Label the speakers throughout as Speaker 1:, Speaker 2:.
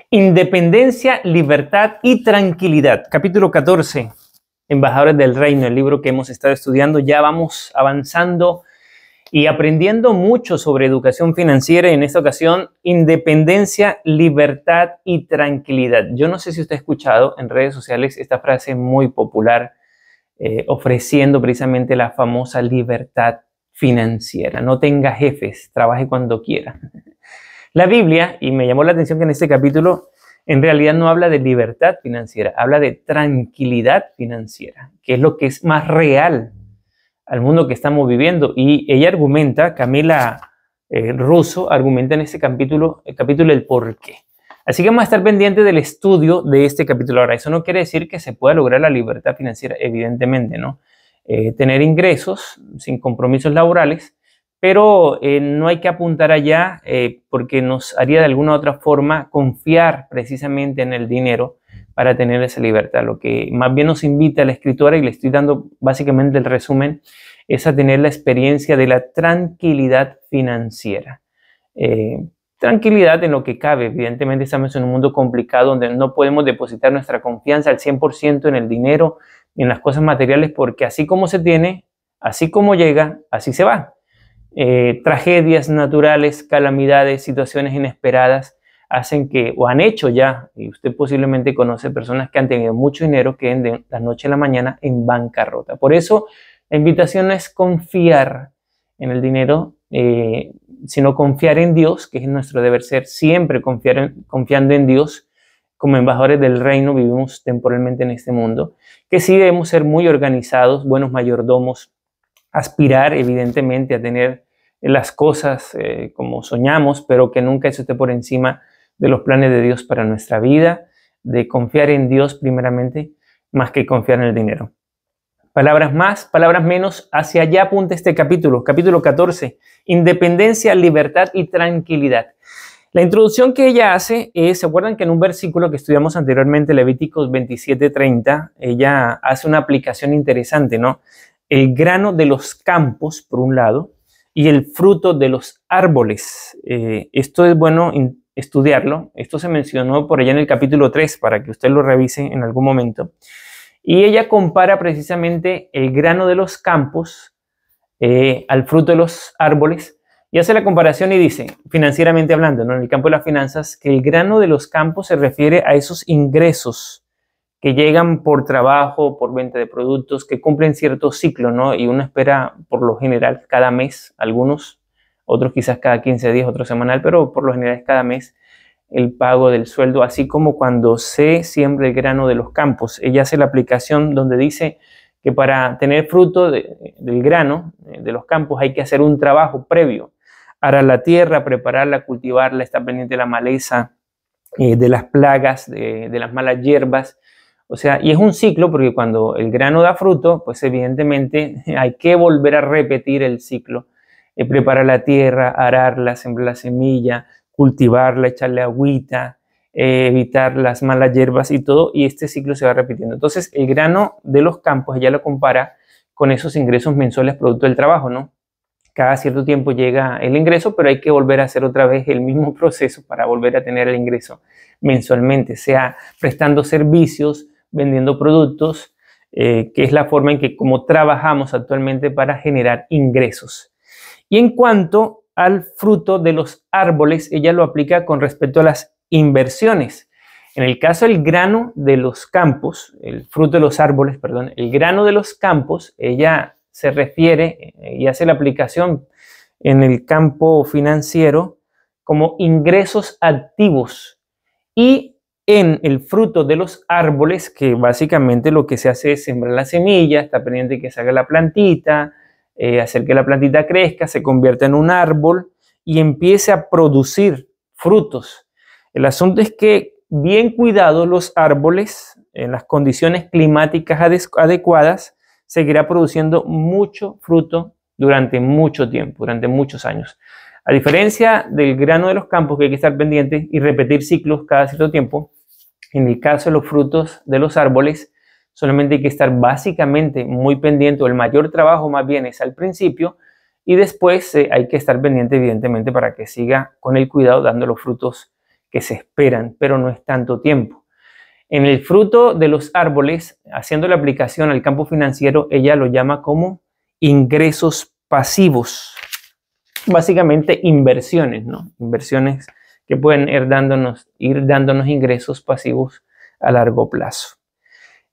Speaker 1: Independencia, libertad y tranquilidad. Capítulo 14, Embajadores del Reino, el libro que hemos estado estudiando. Ya vamos avanzando y aprendiendo mucho sobre educación financiera y en esta ocasión, independencia, libertad y tranquilidad. Yo no sé si usted ha escuchado en redes sociales esta frase muy popular, ofreciendo precisamente la famosa libertad financiera. No tenga jefes, trabaje cuando quiera. La Biblia, y me llamó la atención que en este capítulo en realidad no habla de libertad financiera, habla de tranquilidad financiera, que es lo que es más real al mundo que estamos viviendo. Y ella argumenta, Camila Russo, argumenta en este capítulo, el capítulo el por qué. Así que vamos a estar pendientes del estudio de este capítulo. Ahora, eso no quiere decir que se pueda lograr la libertad financiera, evidentemente, ¿no? Tener ingresos sin compromisos laborales, pero no hay que apuntar allá porque nos haría de alguna u otra forma confiar precisamente en el dinero para tener esa libertad. Lo que más bien nos invita a la escritora, y le estoy dando básicamente el resumen, es a tener la experiencia de la tranquilidad financiera. Tranquilidad en lo que cabe. Evidentemente estamos en un mundo complicado donde no podemos depositar nuestra confianza al 100% en el dinero y en las cosas materiales, porque así como se tiene, así como llega, así se va. Tragedias naturales, calamidades, situaciones inesperadas hacen que, o han hecho ya, y usted posiblemente conoce personas que han tenido mucho dinero que de la noche a la mañana en bancarrota. Por eso la invitación no es confiar en el dinero, sino confiar en Dios, que es nuestro deber ser, siempre confiando en Dios. Como embajadores del reino vivimos temporalmente en este mundo, que sí debemos ser muy organizados, buenos mayordomos, aspirar evidentemente a tener las cosas como soñamos, pero que nunca eso esté por encima de los planes de Dios para nuestra vida, de confiar en Dios primeramente, más que confiar en el dinero. Palabras más, palabras menos, hacia allá apunta este capítulo 14, independencia, libertad y tranquilidad. La introducción que ella hace es, ¿se acuerdan que en un versículo que estudiamos anteriormente, Levíticos 27:30, ella hace una aplicación interesante, ¿no? El grano de los campos, por un lado, y el fruto de los árboles. Esto es bueno estudiarlo. Esto se mencionó por allá en el capítulo 3, para que usted lo revise en algún momento. Y ella compara precisamente el grano de los campos al fruto de los árboles, y hace la comparación y dice, financieramente hablando, ¿no? En el campo de las finanzas, que el grano de los campos se refiere a esos ingresos que llegan por trabajo, por venta de productos, que cumplen cierto ciclo, ¿no? Y uno espera por lo general cada mes, algunos, otros quizás cada 15 días, otro semanal, pero por lo general es cada mes el pago del sueldo, así como cuando se siembra el grano de los campos. Ella hace la aplicación donde dice que para tener fruto del grano de los campos hay que hacer un trabajo previo. Arar la tierra, prepararla, cultivarla, estar pendiente de la maleza, de las plagas, de las malas hierbas. O sea, y es un ciclo porque cuando el grano da fruto, pues evidentemente hay que volver a repetir el ciclo. Preparar la tierra, ararla, sembrar la semilla, cultivarla, echarle agüita, evitar las malas hierbas y todo, y este ciclo se va repitiendo. Entonces, el grano de los campos, ella lo compara con esos ingresos mensuales producto del trabajo, ¿no? Cada cierto tiempo llega el ingreso, pero hay que volver a hacer otra vez el mismo proceso para volver a tener el ingreso mensualmente, sea prestando servicios, vendiendo productos, que es la forma en que como trabajamos actualmente para generar ingresos. Y en cuanto al fruto de los árboles, ella lo aplica con respecto a las inversiones. En el caso del grano de los campos, el fruto de los árboles, perdón, el grano de los campos, ella se refiere y hace la aplicación en el campo financiero como ingresos activos, y en el fruto de los árboles, que básicamente lo que se hace es sembrar la semilla, está pendiente de que salga la plantita, hacer que la plantita crezca, se convierta en un árbol y empiece a producir frutos. El asunto es que bien cuidados los árboles, en las condiciones climáticas adecuadas, seguirá produciendo mucho fruto durante mucho tiempo, durante muchos años. A diferencia del grano de los campos, que hay que estar pendiente y repetir ciclos cada cierto tiempo, en el caso de los frutos de los árboles, solamente hay que estar básicamente muy pendiente, o el mayor trabajo más bien es al principio, y después hay que estar pendiente evidentemente para que siga con el cuidado dando los frutos que se esperan, pero no es tanto tiempo. En el fruto de los árboles, haciendo la aplicación al campo financiero, ella lo llama como ingresos pasivos. Básicamente inversiones, ¿no? Inversiones que pueden ir dándonos ingresos pasivos a largo plazo.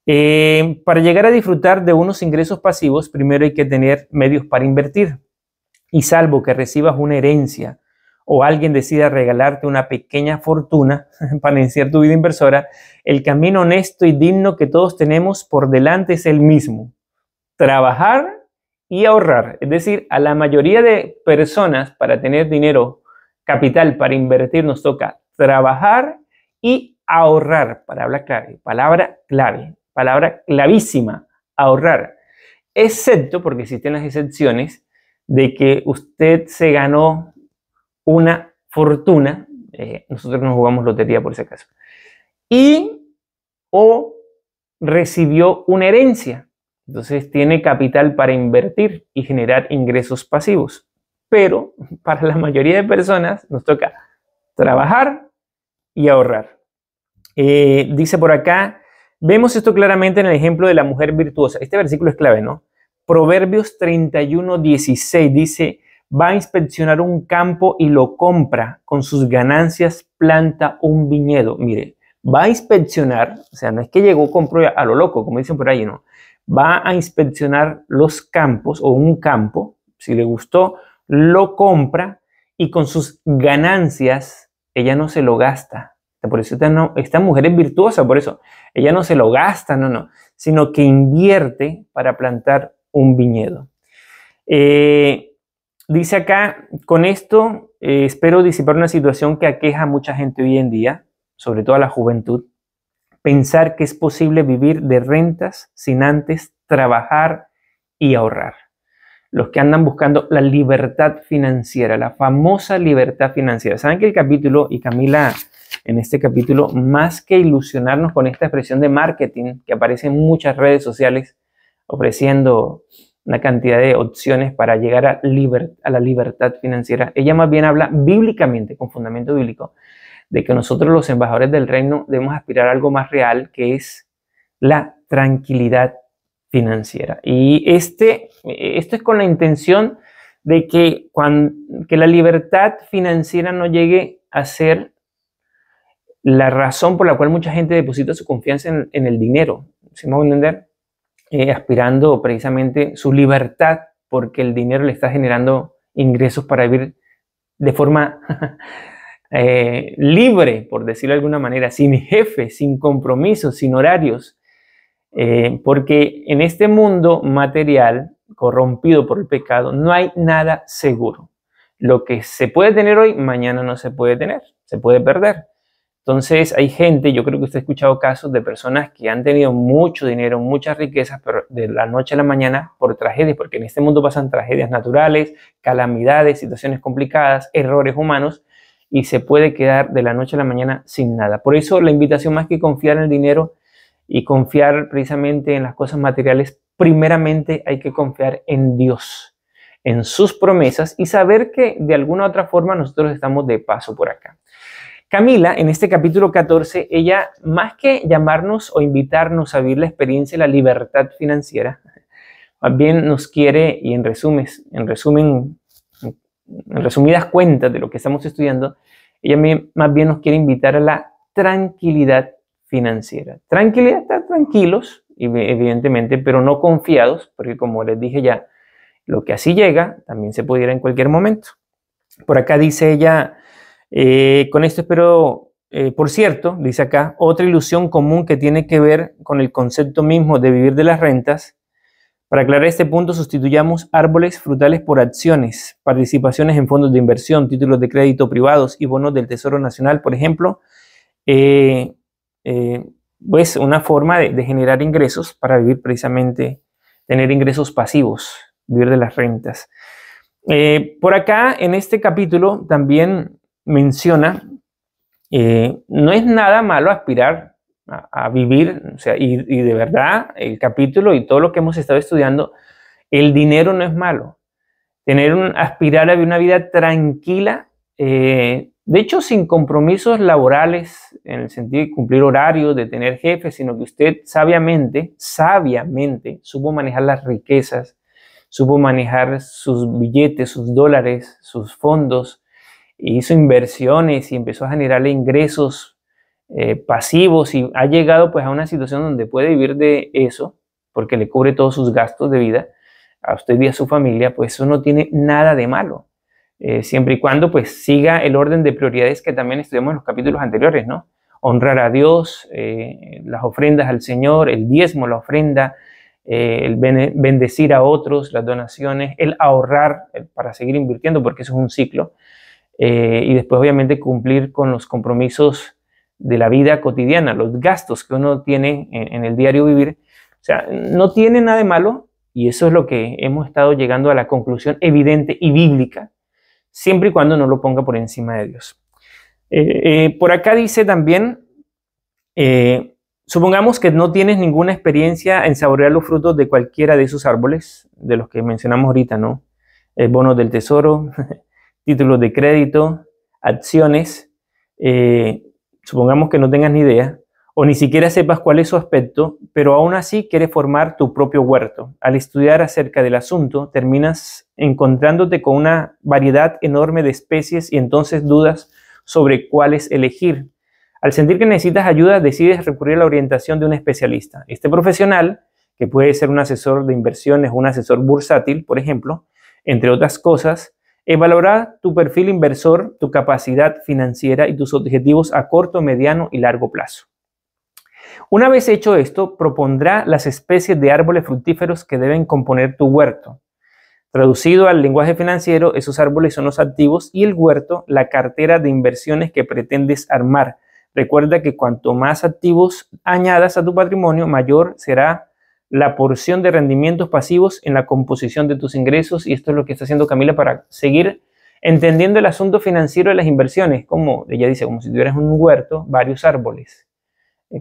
Speaker 1: Para llegar a disfrutar de unos ingresos pasivos, primero hay que tener medios para invertir. Y salvo que recibas una herencia o alguien decida regalarte una pequeña fortuna para iniciar tu vida inversora, el camino honesto y digno que todos tenemos por delante es el mismo: trabajar y ahorrar. Es decir, a la mayoría de personas, para tener dinero, capital para invertir, nos toca trabajar y ahorrar. Palabra clavísima: ahorrar. Excepto, porque existen las excepciones, de que usted se ganó una fortuna, nosotros no jugamos lotería por si acaso, o recibió una herencia. Entonces tiene capital para invertir y generar ingresos pasivos. Pero para la mayoría de personas nos toca trabajar y ahorrar. Dice por acá, vemos esto claramente en el ejemplo de la mujer virtuosa. Este versículo es clave, ¿no? Proverbios 31:16 dice: va a inspeccionar un campo y lo compra, con sus ganancias planta un viñedo. Mire, va a inspeccionar, o sea, no es que llegó, compró a lo loco, como dicen por ahí, no. Va a inspeccionar los campos o un campo, si le gustó, lo compra y con sus ganancias, ella no se lo gasta. Por eso esta mujer es virtuosa, por eso ella no se lo gasta, no, sino que invierte para plantar un viñedo. Dice acá, con esto espero disipar una situación que aqueja a mucha gente hoy en día, sobre todo a la juventud: pensar que es posible vivir de rentas sin antes trabajar y ahorrar. Los que andan buscando la libertad financiera, la famosa libertad financiera. Saben que el capítulo, y Camila en este capítulo, más que ilusionarnos con esta expresión de marketing que aparece en muchas redes sociales, ofreciendo una cantidad de opciones para llegar a la libertad financiera, ella más bien habla bíblicamente, con fundamento bíblico, de que nosotros los embajadores del reino debemos aspirar a algo más real, que es la tranquilidad financiera. Y esto es con la intención de que la libertad financiera no llegue a ser la razón por la cual mucha gente deposita su confianza en el dinero. ¿Sí me voy a entender? Aspirando precisamente su libertad porque el dinero le está generando ingresos para vivir de forma libre, por decirlo de alguna manera, sin jefe, sin compromisos, sin horarios. Porque en este mundo material corrompido por el pecado no hay nada seguro. Lo que se puede tener hoy, mañana no se puede tener, se puede perder. Entonces hay gente, yo creo que usted ha escuchado casos de personas que han tenido mucho dinero, muchas riquezas, pero de la noche a la mañana por tragedias, porque en este mundo pasan tragedias naturales, calamidades, situaciones complicadas, errores humanos, y se puede quedar de la noche a la mañana sin nada. Por eso la invitación, más que confiar en el dinero y confiar precisamente en las cosas materiales, primeramente hay que confiar en Dios, en sus promesas, y saber que de alguna u otra forma nosotros estamos de paso por acá. Camila, en este capítulo 14, ella, más que llamarnos o invitarnos a vivir la experiencia de la libertad financiera, más bien nos quiere, y en resumidas cuentas de lo que estamos estudiando, ella más bien nos quiere invitar a la tranquilidad financiera. Tranquilidad, estar tranquilos, evidentemente, pero no confiados, porque como les dije ya, lo que así llega, también se puede ir en cualquier momento. Por acá dice ella, con esto espero, por cierto, dice acá, otra ilusión común que tiene que ver con el concepto mismo de vivir de las rentas. Para aclarar este punto, sustituyamos árboles frutales por acciones, participaciones en fondos de inversión, títulos de crédito privados y bonos del Tesoro Nacional, por ejemplo, pues una forma de generar ingresos para vivir precisamente, tener ingresos pasivos, vivir de las rentas. Por acá, en este capítulo, también menciona, no es nada malo aspirar a vivir, o sea, y de verdad, el capítulo y todo lo que hemos estado estudiando, el dinero no es malo. Aspirar a vivir una vida tranquila De hecho, sin compromisos laborales, en el sentido de cumplir horarios, de tener jefes, sino que usted sabiamente supo manejar las riquezas, supo manejar sus billetes, sus dólares, sus fondos, hizo inversiones y empezó a generarle ingresos pasivos y ha llegado pues a una situación donde puede vivir de eso, porque le cubre todos sus gastos de vida a usted y a su familia, pues eso no tiene nada de malo. Siempre y cuando pues siga el orden de prioridades que también estudiamos en los capítulos anteriores, ¿no? Honrar a Dios, las ofrendas al Señor, el diezmo, la ofrenda, el bendecir a otros, las donaciones, el ahorrar para seguir invirtiendo, porque eso es un ciclo, y después obviamente cumplir con los compromisos de la vida cotidiana, los gastos que uno tiene en el diario vivir. O sea, no tiene nada de malo, y eso es lo que hemos estado llegando a la conclusión evidente y bíblica, siempre y cuando no lo ponga por encima de Dios. Por acá dice también, supongamos que no tienes ninguna experiencia en saborear los frutos de cualquiera de esos árboles, de los que mencionamos ahorita, ¿no? Bonos del tesoro, títulos de crédito, acciones. Supongamos que no tengas ni idea, o ni siquiera sepas cuál es su aspecto, pero aún así quieres formar tu propio huerto. Al estudiar acerca del asunto, terminas encontrándote con una variedad enorme de especies y entonces dudas sobre cuáles elegir. Al sentir que necesitas ayuda, decides recurrir a la orientación de un especialista. Este profesional, que puede ser un asesor de inversiones o un asesor bursátil, por ejemplo, entre otras cosas, evaluará tu perfil inversor, tu capacidad financiera y tus objetivos a corto, mediano y largo plazo. Una vez hecho esto, propondrá las especies de árboles fructíferos que deben componer tu huerto. Traducido al lenguaje financiero, esos árboles son los activos y el huerto, la cartera de inversiones que pretendes armar. Recuerda que cuanto más activos añadas a tu patrimonio, mayor será la porción de rendimientos pasivos en la composición de tus ingresos, y esto es lo que está haciendo Camila para seguir entendiendo el asunto financiero de las inversiones. Como ella dice, como si tuvieras un huerto, varios árboles.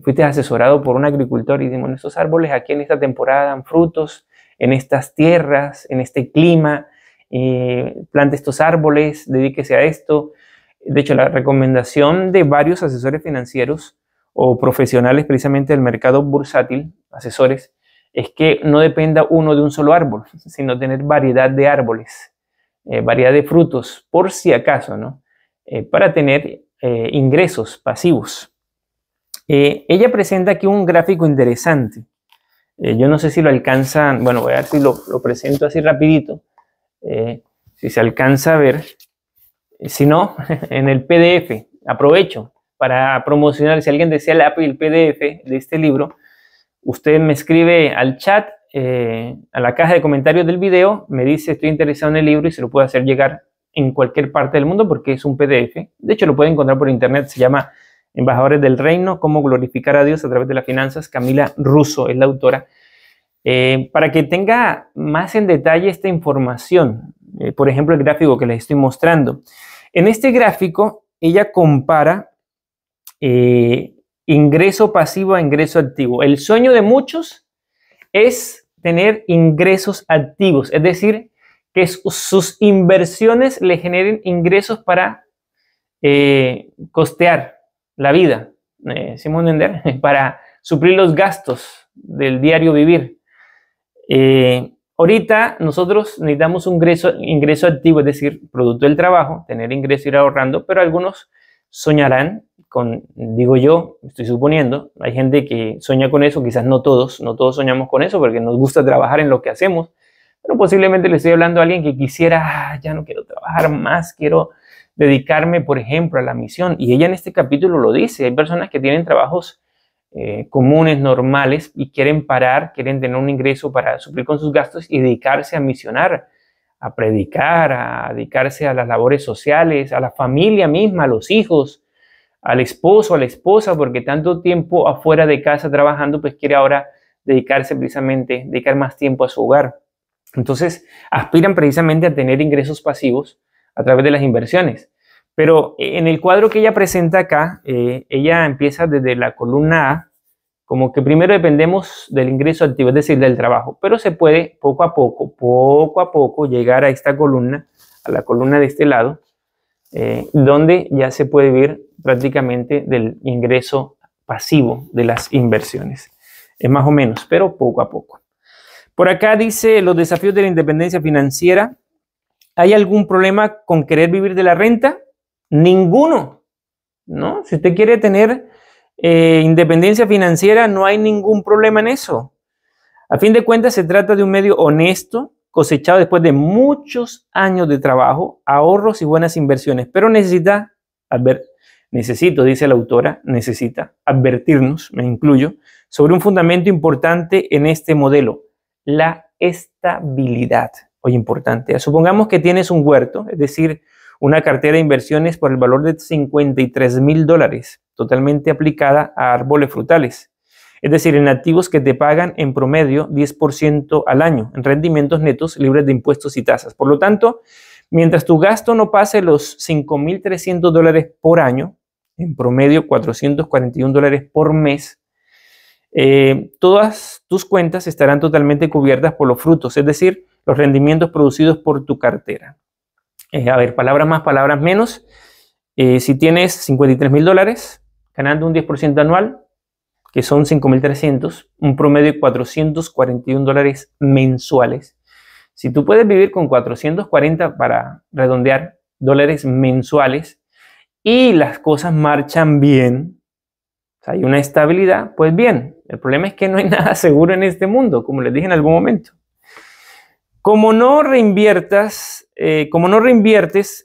Speaker 1: Fuiste asesorado por un agricultor y dijimos, estos árboles aquí en esta temporada dan frutos, en estas tierras, en este clima, plante estos árboles, dedíquese a esto. De hecho, la recomendación de varios asesores financieros o profesionales precisamente del mercado bursátil, asesores, es que no dependa uno de un solo árbol, sino tener variedad de árboles, variedad de frutos, por si acaso, ¿no? Para tener ingresos pasivos. Ella presenta aquí un gráfico interesante. Yo no sé si lo alcanzan, bueno, voy a ver si lo presento así rapidito, si se alcanza a ver. Si no, en el PDF, aprovecho para promocionar, si alguien desea el PDF de este libro, usted me escribe al chat, a la caja de comentarios del video, me dice estoy interesado en el libro y se lo puedo hacer llegar en cualquier parte del mundo porque es un PDF. De hecho, lo puede encontrar por internet, se llama Embajadores del Reino, cómo glorificar a Dios a través de las finanzas. Camila Russo es la autora. Para que tenga más en detalle esta información, por ejemplo, el gráfico que les estoy mostrando. En este gráfico, ella compara ingreso pasivo a ingreso activo. El sueño de muchos es tener ingresos activos, es decir, que sus inversiones le generen ingresos para costear la vida, ¿sí me entender? Para suplir los gastos del diario vivir. Ahorita nosotros necesitamos un ingreso activo, es decir, producto del trabajo, tener ingreso, ir ahorrando, pero algunos soñarán con, digo yo, estoy suponiendo, hay gente que sueña con eso, quizás no todos soñamos con eso porque nos gusta trabajar en lo que hacemos, pero posiblemente le estoy hablando a alguien que quisiera, ya no quiero trabajar más, quiero dedicarme, por ejemplo, a la misión. Y ella en este capítulo lo dice, hay personas que tienen trabajos comunes, normales, y quieren parar, quieren tener un ingreso para suplir con sus gastos y dedicarse a misionar, a predicar, a dedicarse a las labores sociales, a la familia misma, a los hijos, al esposo, a la esposa, porque tanto tiempo afuera de casa trabajando, pues quiere ahora dedicarse precisamente, dedicar más tiempo a su hogar. Entonces, aspiran precisamente a tener ingresos pasivos a través de las inversiones. Pero en el cuadro que ella presenta acá, ella empieza desde la columna A, como que primero dependemos del ingreso activo, es decir, del trabajo, pero se puede poco a poco llegar a esta columna, a la columna de este lado, donde ya se puede vivir prácticamente del ingreso pasivo de las inversiones. Es más o menos, pero poco a poco. Por acá dice los desafíos de la independencia financiera. ¿Hay algún problema con querer vivir de la renta? Ninguno, ¿no? Si usted quiere tener independencia financiera, no hay ningún problema en eso. A fin de cuentas, se trata de un medio honesto, cosechado después de muchos años de trabajo, ahorros y buenas inversiones, pero necesito, dice la autora, necesita advertirnos, me incluyo, sobre un fundamento importante en este modelo, la estabilidad. Oye, importante. Supongamos que tienes un huerto, es decir, una cartera de inversiones por el valor de $53,000, totalmente aplicada a árboles frutales. Es decir, en activos que te pagan en promedio 10% al año, en rendimientos netos libres de impuestos y tasas. Por lo tanto, mientras tu gasto no pase los $5,300 por año, en promedio $441 por mes, todas tus cuentas estarán totalmente cubiertas por los frutos, es decir, los rendimientos producidos por tu cartera. A ver, palabras más, palabras menos. Si tienes $53,000 ganando un 10% anual, que son 5,300, un promedio de $441 mensuales. Si tú puedes vivir con 440 para redondear dólares mensuales y las cosas marchan bien, o sea, hay una estabilidad, pues bien. El problema es que no hay nada seguro en este mundo, como les dije en algún momento. Como no reinviertes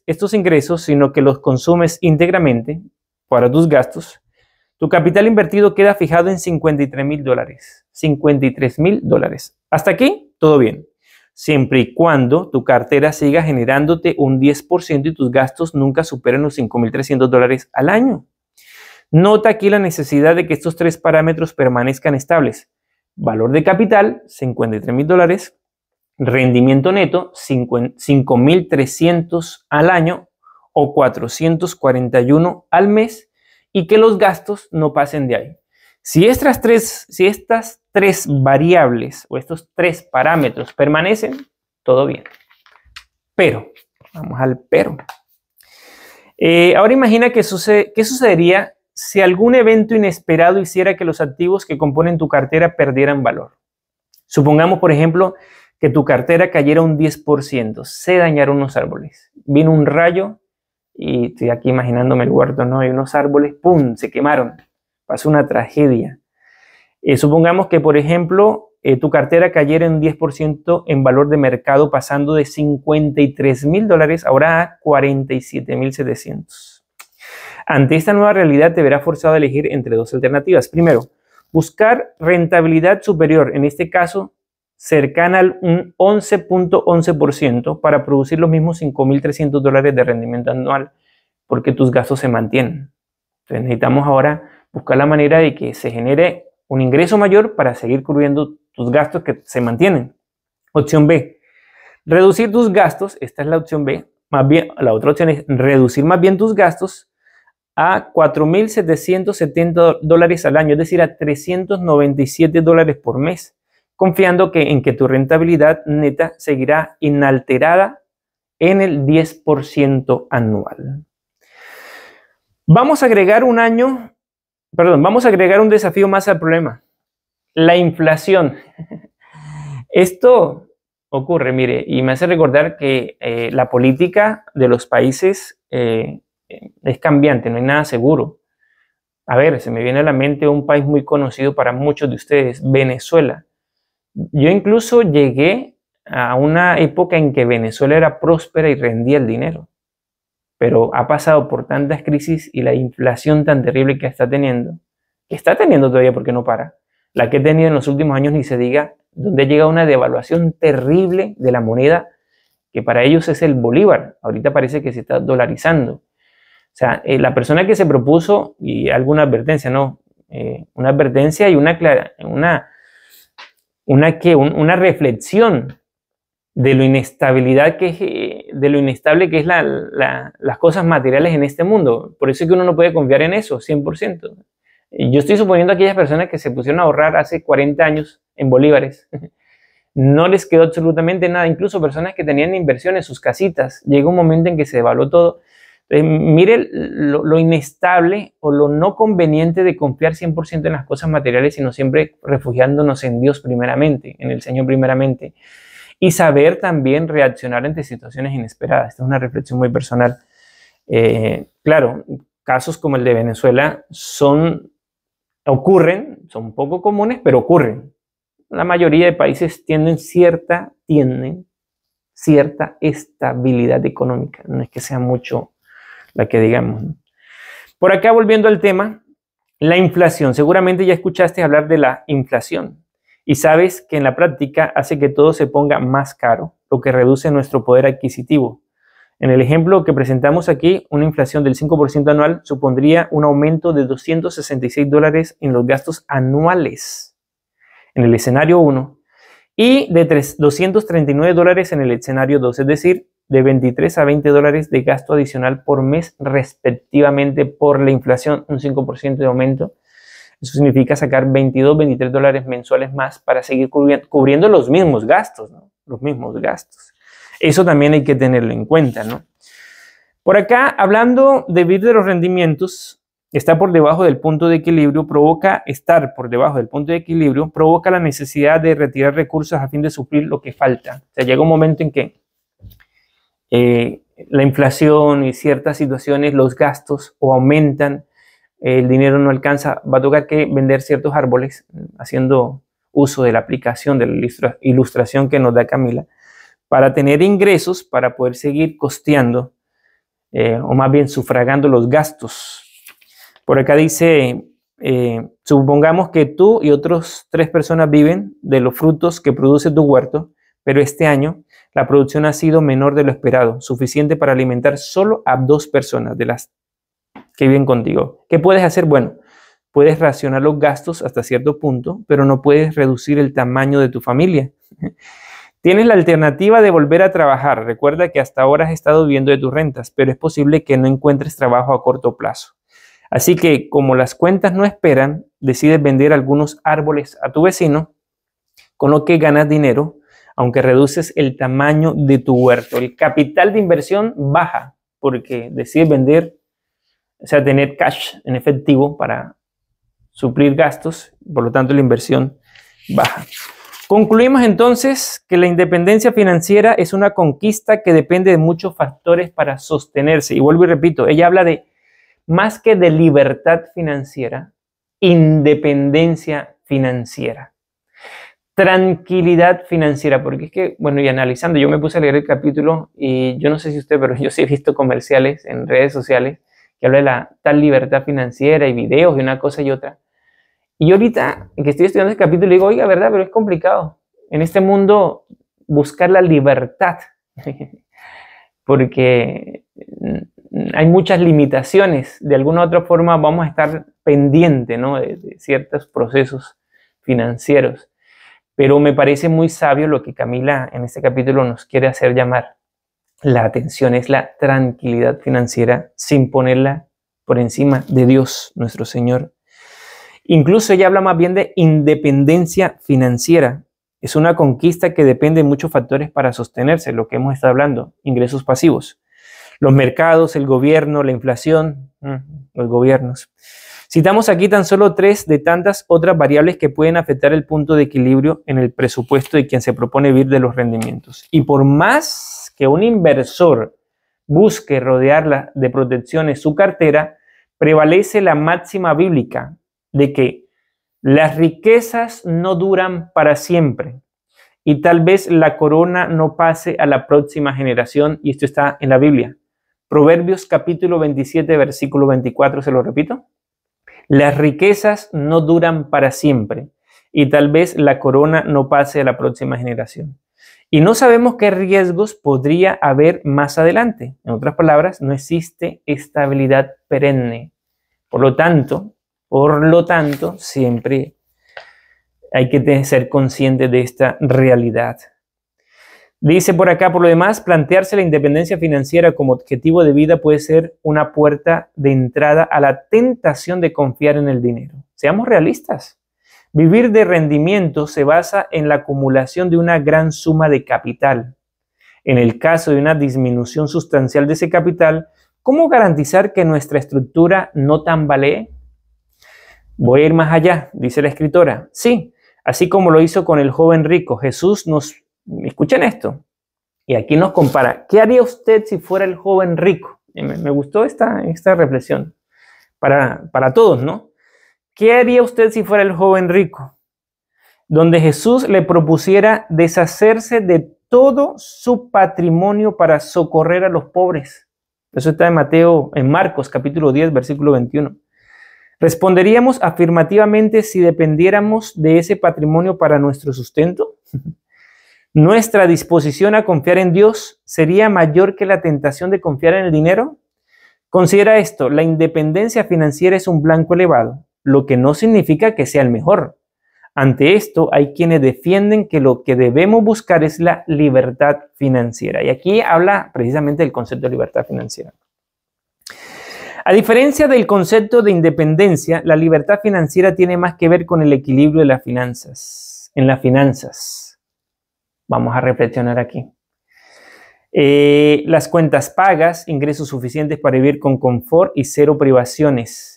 Speaker 1: estos ingresos, sino que los consumes íntegramente para tus gastos, tu capital invertido queda fijado en $53,000. $53,000. Hasta aquí, todo bien. Siempre y cuando tu cartera siga generándote un 10% y tus gastos nunca superen los $5,300 al año. Nota aquí la necesidad de que estos tres parámetros permanezcan estables. Valor de capital, $53,000. Rendimiento neto, 5,300 al año o 441 al mes. Y que los gastos no pasen de ahí. Si estas tres variables o estos tres parámetros permanecen, todo bien. Pero, vamos al pero. Ahora imagina qué sucedería si algún evento inesperado hiciera que los activos que componen tu cartera perdieran valor. Supongamos, por ejemplo, que tu cartera cayera un 10%, se dañaron unos árboles, vino un rayo, y estoy aquí imaginándome el huerto, ¿no? Hay unos árboles, ¡pum!, se quemaron. Pasó una tragedia. Supongamos que, por ejemplo, tu cartera cayera en 10% en valor de mercado, pasando de $53,000 ahora a $47,700. Ante esta nueva realidad, te verás forzado a elegir entre dos alternativas. Primero, buscar rentabilidad superior, en este caso, cercana al 11.11% para producir los mismos $5,300 de rendimiento anual, porque tus gastos se mantienen. Entonces necesitamos ahora buscar la manera de que se genere un ingreso mayor para seguir cubriendo tus gastos que se mantienen. Opción B, reducir tus gastos. Esta es la opción B. Más bien, la otra opción es reducir más bien tus gastos a $4,770 al año, es decir, a $397 por mes, confiando en que tu rentabilidad neta seguirá inalterada en el 10% anual. Vamos a agregar un desafío más al problema: la inflación. Esto ocurre, mire, y me hace recordar que la política de los países es cambiante, no hay nada seguro. A ver, se me viene a la mente un país muy conocido para muchos de ustedes, Venezuela. Yo incluso llegué a una época en que Venezuela era próspera y rendía el dinero, pero ha pasado por tantas crisis y la inflación tan terrible que está teniendo todavía porque no para, la que he tenido en los últimos años, ni se diga, donde llega una devaluación terrible de la moneda, que para ellos es el bolívar. Ahorita parece que se está dolarizando. O sea, la persona que se propuso, y alguna advertencia, ¿no? Una advertencia y una reflexión de lo inestable que es las cosas materiales en este mundo. Por eso es que uno no puede confiar en eso 100%. Yo estoy suponiendo a aquellas personas que se pusieron a ahorrar hace 40 años en bolívares. No les quedó absolutamente nada. Incluso personas que tenían inversión en sus casitas. Llegó un momento en que se devaluó todo. Mire lo inestable o lo no conveniente de confiar 100% en las cosas materiales, sino siempre refugiándonos en Dios primeramente, en el Señor primeramente. Y saber también reaccionar ante situaciones inesperadas. Esta es una reflexión muy personal. Claro, casos como el de Venezuela ocurren, son poco comunes, pero ocurren. La mayoría de países tienen cierta estabilidad económica. No es que sea mucho la que digamos. Por acá, volviendo al tema, la inflación. Seguramente ya escuchaste hablar de la inflación y sabes que en la práctica hace que todo se ponga más caro, lo que reduce nuestro poder adquisitivo. En el ejemplo que presentamos aquí, una inflación del 5% anual supondría un aumento de $266 en los gastos anuales en el escenario 1 y de $239 en el escenario 2, es decir, de 23 a 20 dólares de gasto adicional por mes respectivamente por la inflación, un 5% de aumento. Eso significa sacar 22, 23 dólares mensuales más para seguir cubriendo los mismos gastos, ¿no? Los mismos gastos. Eso también hay que tenerlo en cuenta, ¿no? Por acá, hablando de vivir de los rendimientos, estar por debajo del punto de equilibrio provoca la necesidad de retirar recursos a fin de suplir lo que falta. O sea, llega un momento en que la inflación y ciertas situaciones, los gastos o aumentan, el dinero no alcanza, va a tocar que vender ciertos árboles, haciendo uso de la aplicación de la ilustración que nos da Camila, para tener ingresos para poder seguir costeando o más bien sufragando los gastos. Por acá dice, supongamos que tú y otras 3 personas viven de los frutos que produce tu huerto, pero este año la producción ha sido menor de lo esperado, suficiente para alimentar solo a 2 personas de las que viven contigo. ¿Qué puedes hacer? Bueno, puedes racionar los gastos hasta cierto punto, pero no puedes reducir el tamaño de tu familia. Tienes la alternativa de volver a trabajar. Recuerda que hasta ahora has estado viviendo de tus rentas, pero es posible que no encuentres trabajo a corto plazo. Así que, como las cuentas no esperan, decides vender algunos árboles a tu vecino, con lo que ganas dinero, aunque reduces el tamaño de tu huerto. El capital de inversión baja porque decides vender, o sea, tener cash en efectivo para suplir gastos, por lo tanto la inversión baja. Concluimos entonces que la independencia financiera es una conquista que depende de muchos factores para sostenerse. Y vuelvo y repito, ella habla de más que de libertad financiera, independencia financiera. Tranquilidad financiera, porque es que, bueno, y analizando, yo me puse a leer el capítulo y yo no sé si usted, pero yo sí he visto comerciales en redes sociales que habla de la tal libertad financiera y videos y una cosa y otra. Y ahorita que estoy estudiando el capítulo digo, oiga, ¿verdad? Pero es complicado en este mundo buscar la libertad, porque hay muchas limitaciones. De alguna u otra forma vamos a estar pendientes, ¿no?, de ciertos procesos financieros. Pero me parece muy sabio lo que Camila en este capítulo nos quiere hacer llamar la atención, es la tranquilidad financiera sin ponerla por encima de Dios, nuestro Señor. Incluso ella habla más bien de independencia financiera. Es una conquista que depende de muchos factores para sostenerse, lo que hemos estado hablando, ingresos pasivos. Los mercados, el gobierno, la inflación, los gobiernos. Citamos aquí tan solo 3 de tantas otras variables que pueden afectar el punto de equilibrio en el presupuesto de quien se propone vivir de los rendimientos. Y por más que un inversor busque rodearla de protecciones su cartera, prevalece la máxima bíblica de que las riquezas no duran para siempre y tal vez la corona no pase a la próxima generación, y esto está en la Biblia. Proverbios capítulo 27, versículo 24, se lo repito. Las riquezas no duran para siempre y tal vez la corona no pase a la próxima generación. Y no sabemos qué riesgos podría haber más adelante. En otras palabras, no existe estabilidad perenne. Por lo tanto, siempre hay que ser consciente de esta realidad. Dice por acá, por lo demás, plantearse la independencia financiera como objetivo de vida puede ser una puerta de entrada a la tentación de confiar en el dinero. Seamos realistas. Vivir de rendimiento se basa en la acumulación de una gran suma de capital. En el caso de una disminución sustancial de ese capital, ¿cómo garantizar que nuestra estructura no tambalee? Voy a ir más allá, dice la escritora. Sí, así como lo hizo con el joven rico, Jesús nos... Escuchen esto. Y aquí nos compara. ¿Qué haría usted si fuera el joven rico? Me gustó esta reflexión. Para todos, ¿no? ¿Qué haría usted si fuera el joven rico? Donde Jesús le propusiera deshacerse de todo su patrimonio para socorrer a los pobres. Eso está en Marcos capítulo 10, versículo 21. ¿Responderíamos afirmativamente si dependiéramos de ese patrimonio para nuestro sustento? ¿Nuestra disposición a confiar en Dios sería mayor que la tentación de confiar en el dinero? Considera esto, la independencia financiera es un blanco elevado, lo que no significa que sea el mejor. Ante esto, hay quienes defienden que lo que debemos buscar es la libertad financiera. Y aquí habla precisamente del concepto de libertad financiera. A diferencia del concepto de independencia, la libertad financiera tiene más que ver con el equilibrio de las finanzas. En las finanzas. Vamos a reflexionar aquí. Las cuentas pagas, ingresos suficientes para vivir con confort y cero privaciones.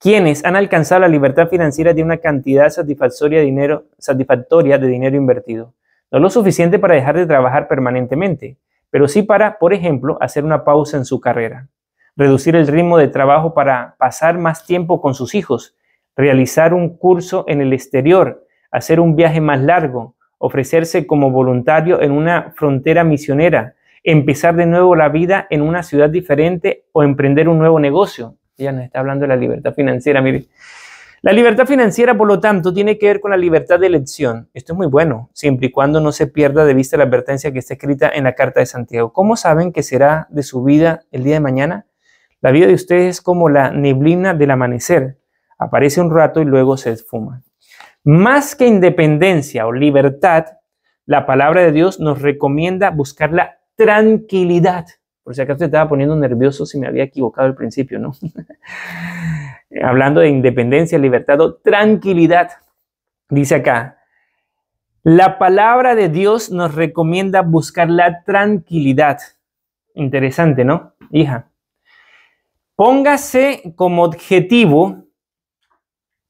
Speaker 1: Quienes han alcanzado la libertad financiera tienen una cantidad satisfactoria de dinero invertido. No lo suficiente para dejar de trabajar permanentemente, pero sí para, por ejemplo, hacer una pausa en su carrera, reducir el ritmo de trabajo para pasar más tiempo con sus hijos, realizar un curso en el exterior, hacer un viaje más largo, ofrecerse como voluntario en una frontera misionera, empezar de nuevo la vida en una ciudad diferente o emprender un nuevo negocio. Ella nos está hablando de la libertad financiera, mire. La libertad financiera, por lo tanto, tiene que ver con la libertad de elección. Esto es muy bueno, siempre y cuando no se pierda de vista la advertencia que está escrita en la carta de Santiago. ¿Cómo saben que será de su vida el día de mañana? La vida de ustedes es como la neblina del amanecer. Aparece un rato y luego se esfuma. Más que independencia o libertad, la palabra de Dios nos recomienda buscar la tranquilidad. Por si acaso te estaba poniendo nervioso si me había equivocado al principio, ¿no? Hablando de independencia, libertad o tranquilidad. Dice acá, la palabra de Dios nos recomienda buscar la tranquilidad. Interesante, ¿no, hija? Póngase como objetivo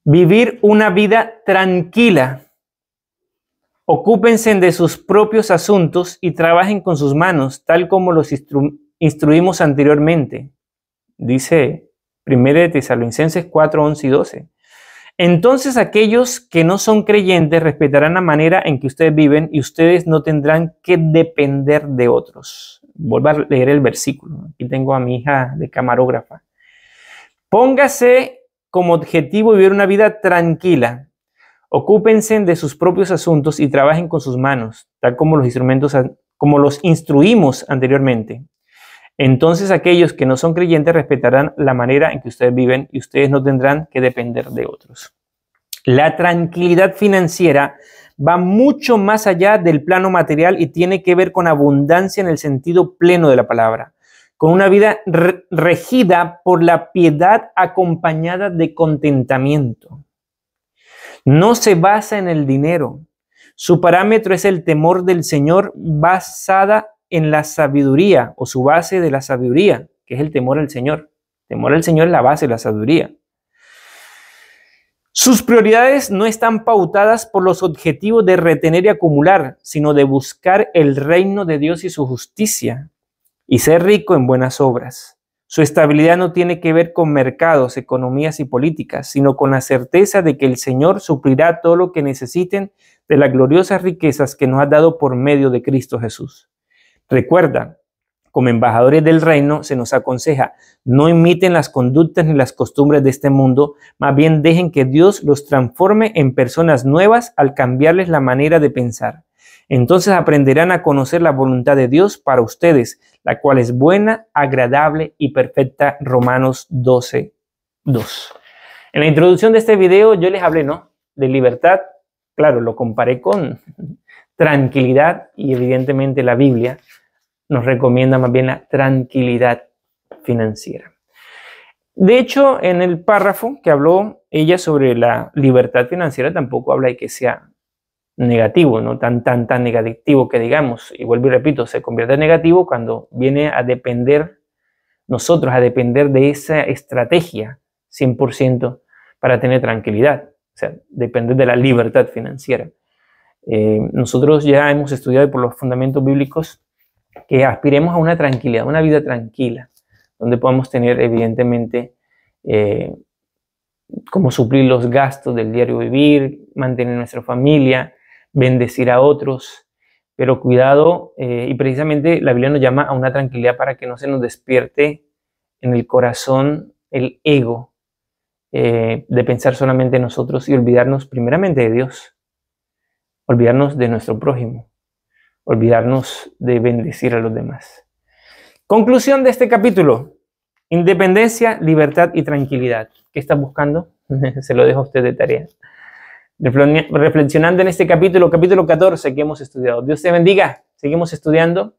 Speaker 1: vivir una vida tranquila. Ocúpense de sus propios asuntos y trabajen con sus manos, tal como los instruimos anteriormente. Dice 1 Tesalonicenses 4, 11 y 12. Entonces aquellos que no son creyentes respetarán la manera en que ustedes viven y ustedes no tendrán que depender de otros. Vuelvo a leer el versículo. Aquí tengo a mi hija de camarógrafa. Póngase como objetivo vivir una vida tranquila. Ocúpense de sus propios asuntos y trabajen con sus manos, tal como los instruimos anteriormente. Entonces aquellos que no son creyentes respetarán la manera en que ustedes viven y ustedes no tendrán que depender de otros. La tranquilidad financiera va mucho más allá del plano material y tiene que ver con abundancia en el sentido pleno de la palabra, con una vida regida por la piedad acompañada de contentamiento. No se basa en el dinero. Su parámetro es el temor del Señor basada en la sabiduría o su base de la sabiduría, que es el temor al Señor. El temor al Señor es la base de la sabiduría. Sus prioridades no están pautadas por los objetivos de retener y acumular, sino de buscar el reino de Dios y su justicia y ser rico en buenas obras. Su estabilidad no tiene que ver con mercados, economías y políticas, sino con la certeza de que el Señor suplirá todo lo que necesiten de las gloriosas riquezas que nos ha dado por medio de Cristo Jesús. Recuerda, como embajadores del reino, se nos aconseja, no imiten las conductas ni las costumbres de este mundo, más bien dejen que Dios los transforme en personas nuevas al cambiarles la manera de pensar. Entonces aprenderán a conocer la voluntad de Dios para ustedes, la cual es buena, agradable y perfecta. Romanos 12, 2. En la introducción de este video yo les hablé, ¿no?, de libertad. Claro, lo comparé con tranquilidad y evidentemente la Biblia nos recomienda más bien la tranquilidad financiera. De hecho, en el párrafo que habló ella sobre la libertad financiera tampoco habla de que sea negativo, no tan negativo que digamos. Y vuelvo y repito, se convierte en negativo cuando viene a depender nosotros a depender de esa estrategia 100% para tener tranquilidad, o sea, depender de la libertad financiera. Nosotros ya hemos estudiado por los fundamentos bíblicos que aspiremos a una tranquilidad, una vida tranquila, donde podamos tener evidentemente cómo suplir los gastos del diario vivir, mantener nuestra familia, bendecir a otros, pero cuidado, y precisamente la Biblia nos llama a una tranquilidad para que no se nos despierte en el corazón el ego de pensar solamente en nosotros y olvidarnos primeramente de Dios, olvidarnos de nuestro prójimo, olvidarnos de bendecir a los demás. Conclusión de este capítulo: independencia, libertad y tranquilidad. ¿Qué estás buscando? Se lo dejo a usted de tarea. Reflexionando en este capítulo 14 que hemos estudiado. Dios te bendiga. Seguimos estudiando.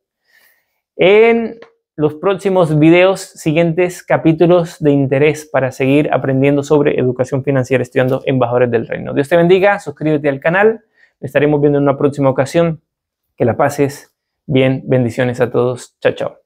Speaker 1: En los próximos videos, siguientes capítulos de interés para seguir aprendiendo sobre educación financiera, estudiando Embajadores del Reino. Dios te bendiga. Suscríbete al canal. Estaremos viendo en una próxima ocasión. Que la pases bien. Bendiciones a todos. Chao, chao.